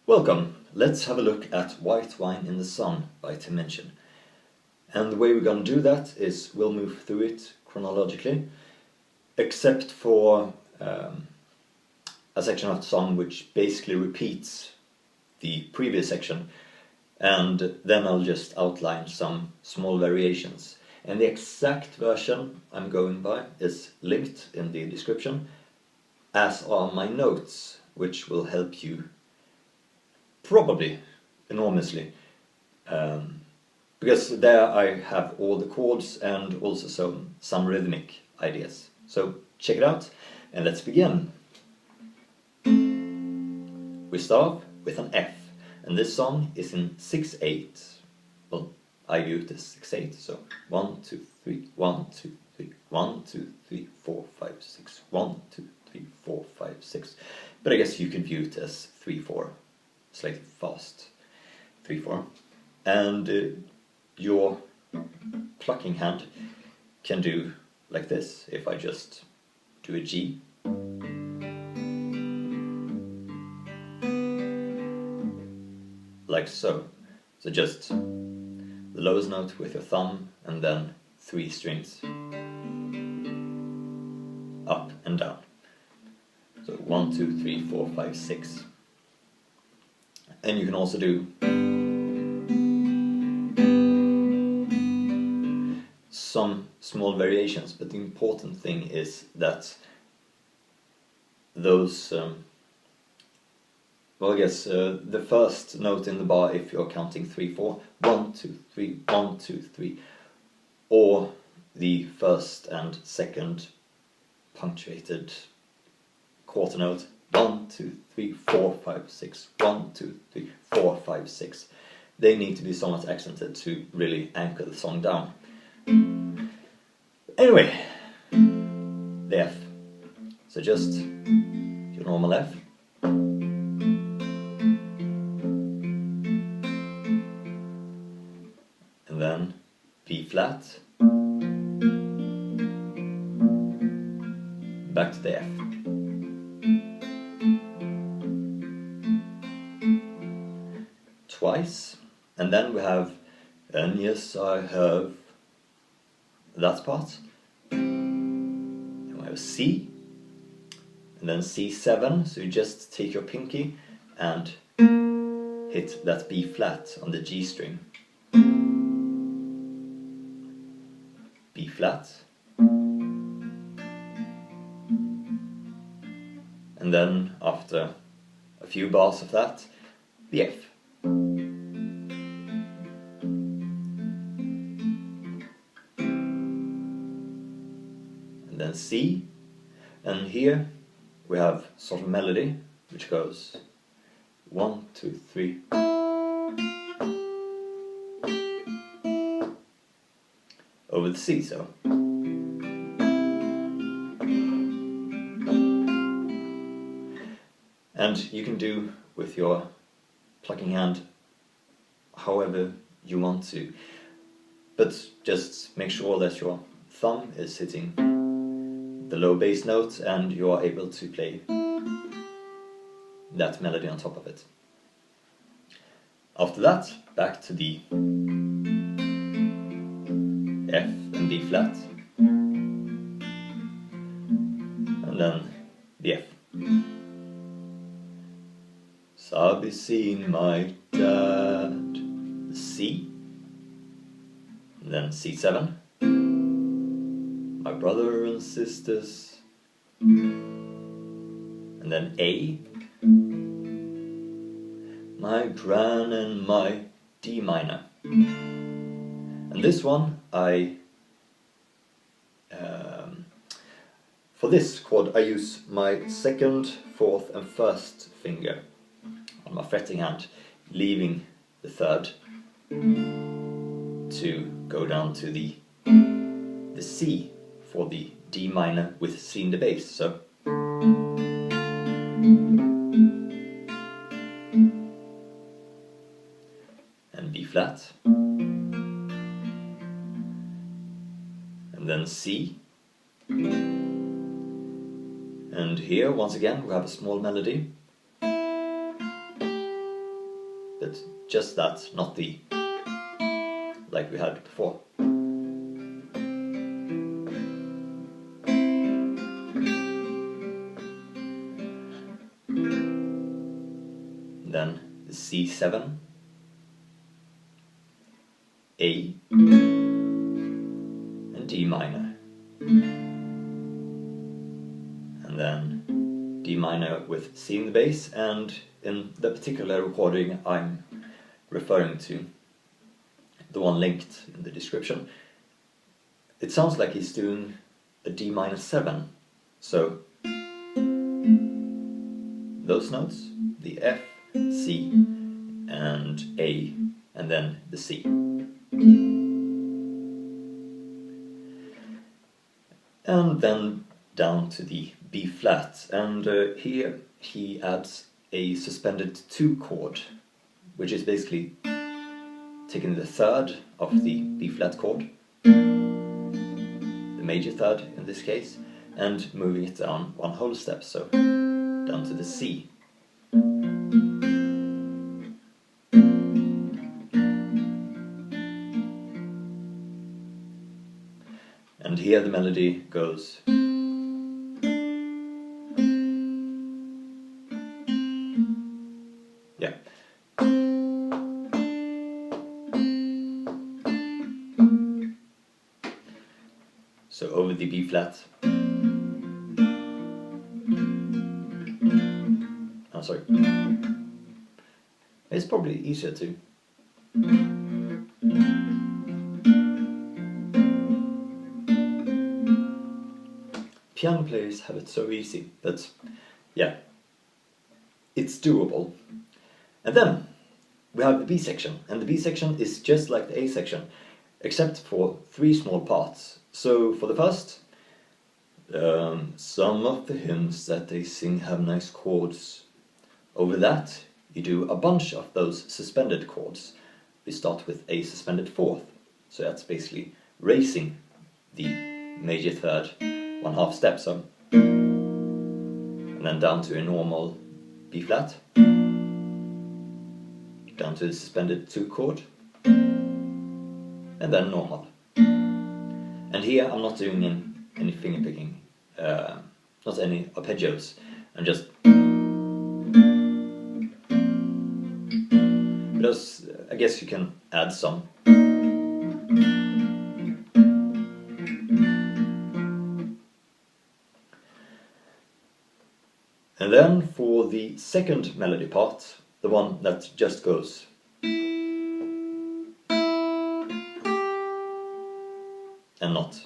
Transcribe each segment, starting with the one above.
Welcome! Let's have a look at White Wine in the Sun by Tim Minchin. And the way we're going to do that is we'll move through it chronologically, except for a section of the song which basically repeats the previous section, and then I'll just outline some small variations. And the exact version I'm going by is linked in the description, as are my notes, which will help you probably enormously, because there I have all the chords and also some rhythmic ideas. So check it out and let's begin. We start with an F, and this song is in 6/8. Well, I do it as 6/8, so 1, 2, 3, 1, 2, 3, 1, 2, 3, 4, 5, 6, 1, 2, 3, 4, 5, 6. But I guess you could view it as 3/4. Slightly fast, 3/4, and your plucking hand can do like this. If I just do a G, like so. So just the lowest note with your thumb and then 3 strings up and down. So 1, 2, 3, 4, 5, 6. And you can also do some small variations, but the important thing is that those, well, I guess the first note in the bar, if you're counting 3/4, 1, 2, 3, 1, 2, 3, or the first and second punctuated quarter note, 1, 2, 3, 4, 5, 6, 1, 2, 3, 4, 5, 6. They need to be somewhat accented to really anchor the song down. Anyway, the F. So just your normal F. And then B flat. Back to the F. Twice, and then we have, and yes I have, that part, and we have C, and then C7, so you just take your pinky and hit that B flat on the G string, B flat, and then after a few bars of that, the F. And then C, and here we have sort of melody which goes 1, 2, 3 over the C, so and you can do with your plucking hand however you want to, but just make sure that your thumb is hitting the low bass note and you are able to play that melody on top of it. After that, back to the F and B flat, and then the F. So I'll be seeing my dad, C, and then C7, my brother and sisters, and then A, my gran and my D minor. And this one for this chord I use my 2nd, 4th and 1st finger on my fretting hand, leaving the 3rd to go down to the C for the D minor with C in the bass. So and B flat, and then C, and here once again we have a small melody, but just that, not the like we had before. Then the C7, A, and D minor. And then D minor with C in the bass, and in the particular recording I'm referring to, the one linked in the description, it sounds like he's doing a D minor 7. So those notes, the F, C, and A, and then the C. And then down to the B flat, and here he adds a suspended 2 chord, which is basically taking the third of the B flat chord, the major third in this case, and moving it down one whole step, so down to the C. And here the melody goes. Yeah. So over the B flat. Oh, sorry. It's probably easier to. Piano players have it so easy, but yeah, it's doable. And then we have the B section, and the B section is just like the A section, except for 3 small parts. So for the first, some of the hymns that they sing have nice chords. Over that, you do a bunch of those suspended chords. We start with a suspended 4th, so that's basically raising the major third 1/2 step, so, and then down to a normal B flat, down to the suspended 2 chord, and then normal. And here I'm not doing any finger picking, not any arpeggios, I'm just, because I guess you can add some. And then for the second melody part, the one that just goes. And not.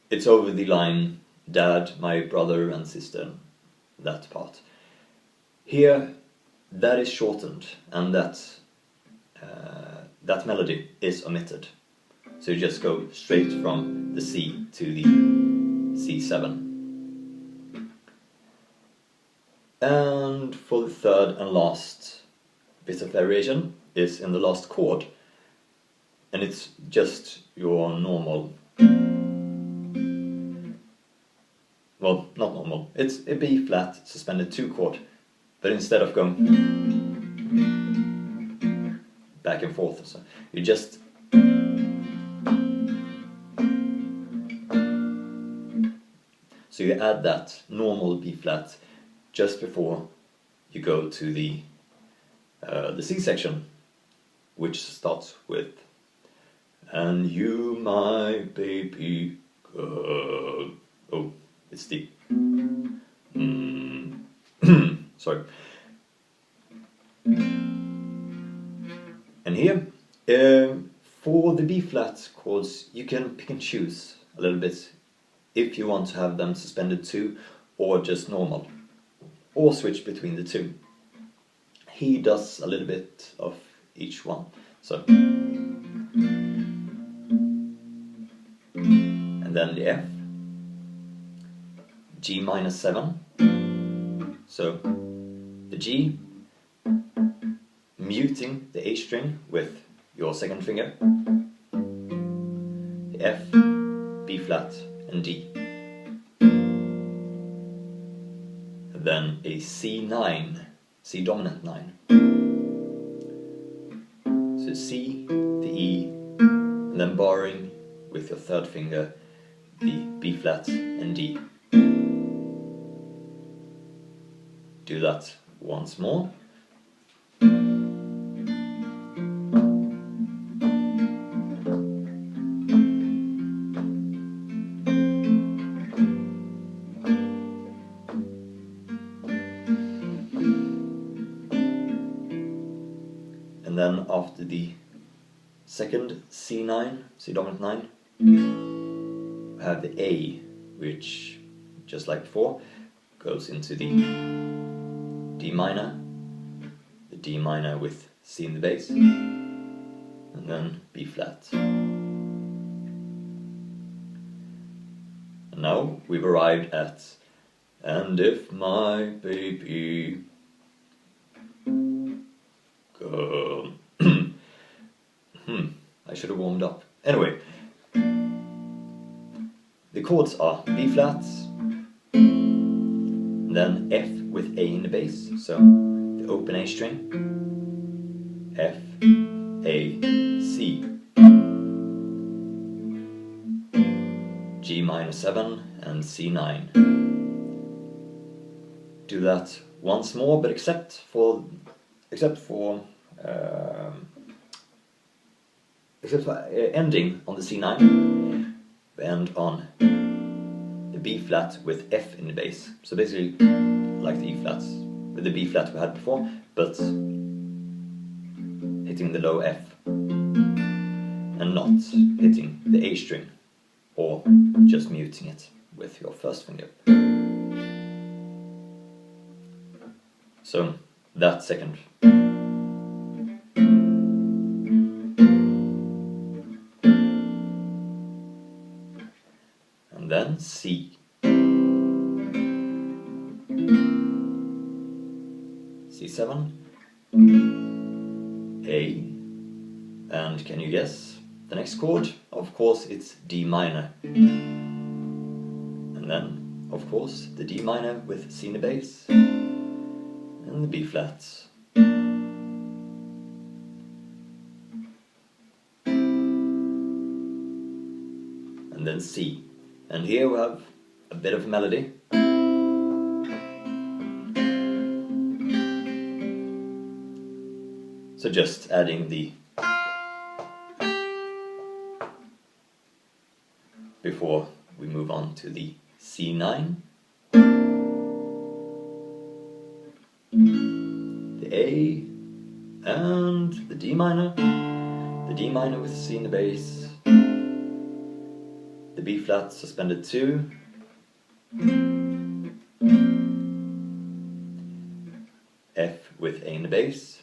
It's over the line, Dad, my brother and sister, that part. Here, that is shortened, and that melody is omitted. So you just go straight from the C to the C7. And for the third and last bit of variation is in the last chord, and it's just your normal, well, not normal, it's a B flat suspended 2 chord, but instead of going back and forth, so you just so you add that normal B flat just before you go to the C section, which starts with "And you, my baby girl." Oh, it's the sorry. And here, for the B flat chords, you can pick and choose a little bit if you want to have them suspended 2 or just normal, or switch between the 2. He does a little bit of each one. So, and then the F, G minor 7. So the G, muting the A string with your second finger, the F, B flat, and D. And then a C9, C dominant 9. the C, the E, and then barring with your third finger the B flat and D. Do that once more. And then after the second C9, C dominant 9, I have the A, which, just like before, goes into the D minor, the D minor with C in the bass, and then B flat. And now we've arrived at "And if my baby go..." I should have warmed up. Anyway, the chords are B flat, and then F with A in the bass, so the open A string, F, A, C, G minor 7 and C9. Do that once more, but except for ending on the C9, and on the B flat with F in the bass. So basically like the E flats with the B flat we had before, but hitting the low F and not hitting the A string, or just muting it with your first finger. So that second. And then C. C7, A, and can you guess the next chord? Of course it's D minor. And then, of course, the D minor with C in the bass, and the B flat. And then C. And here we have a bit of melody. So just adding the before we move on to the C9, the A, and the D minor with C in the bass, the B flat suspended 2, F with A in the bass,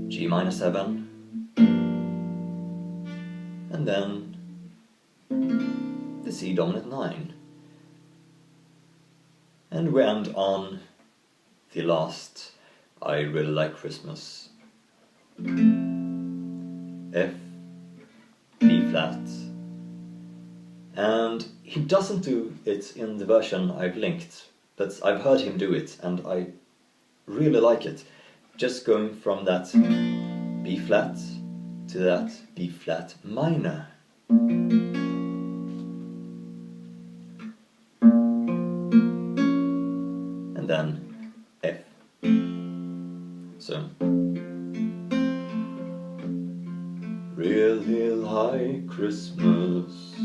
G minor 7, and then the C dominant 9. And we end on the last "I Really Like Christmas", F, B flat, and he doesn't do it in the version I've linked, but I've heard him do it and I really like it. Just going from that B flat to that B flat minor. And then F. So, really like Christmas,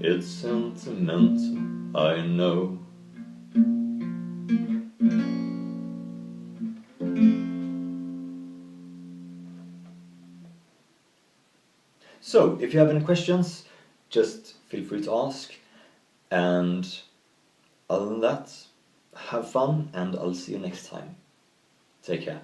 it's sentimental, I know. So, if you have any questions, just feel free to ask, and other than that, have fun, and I'll see you next time. Take care.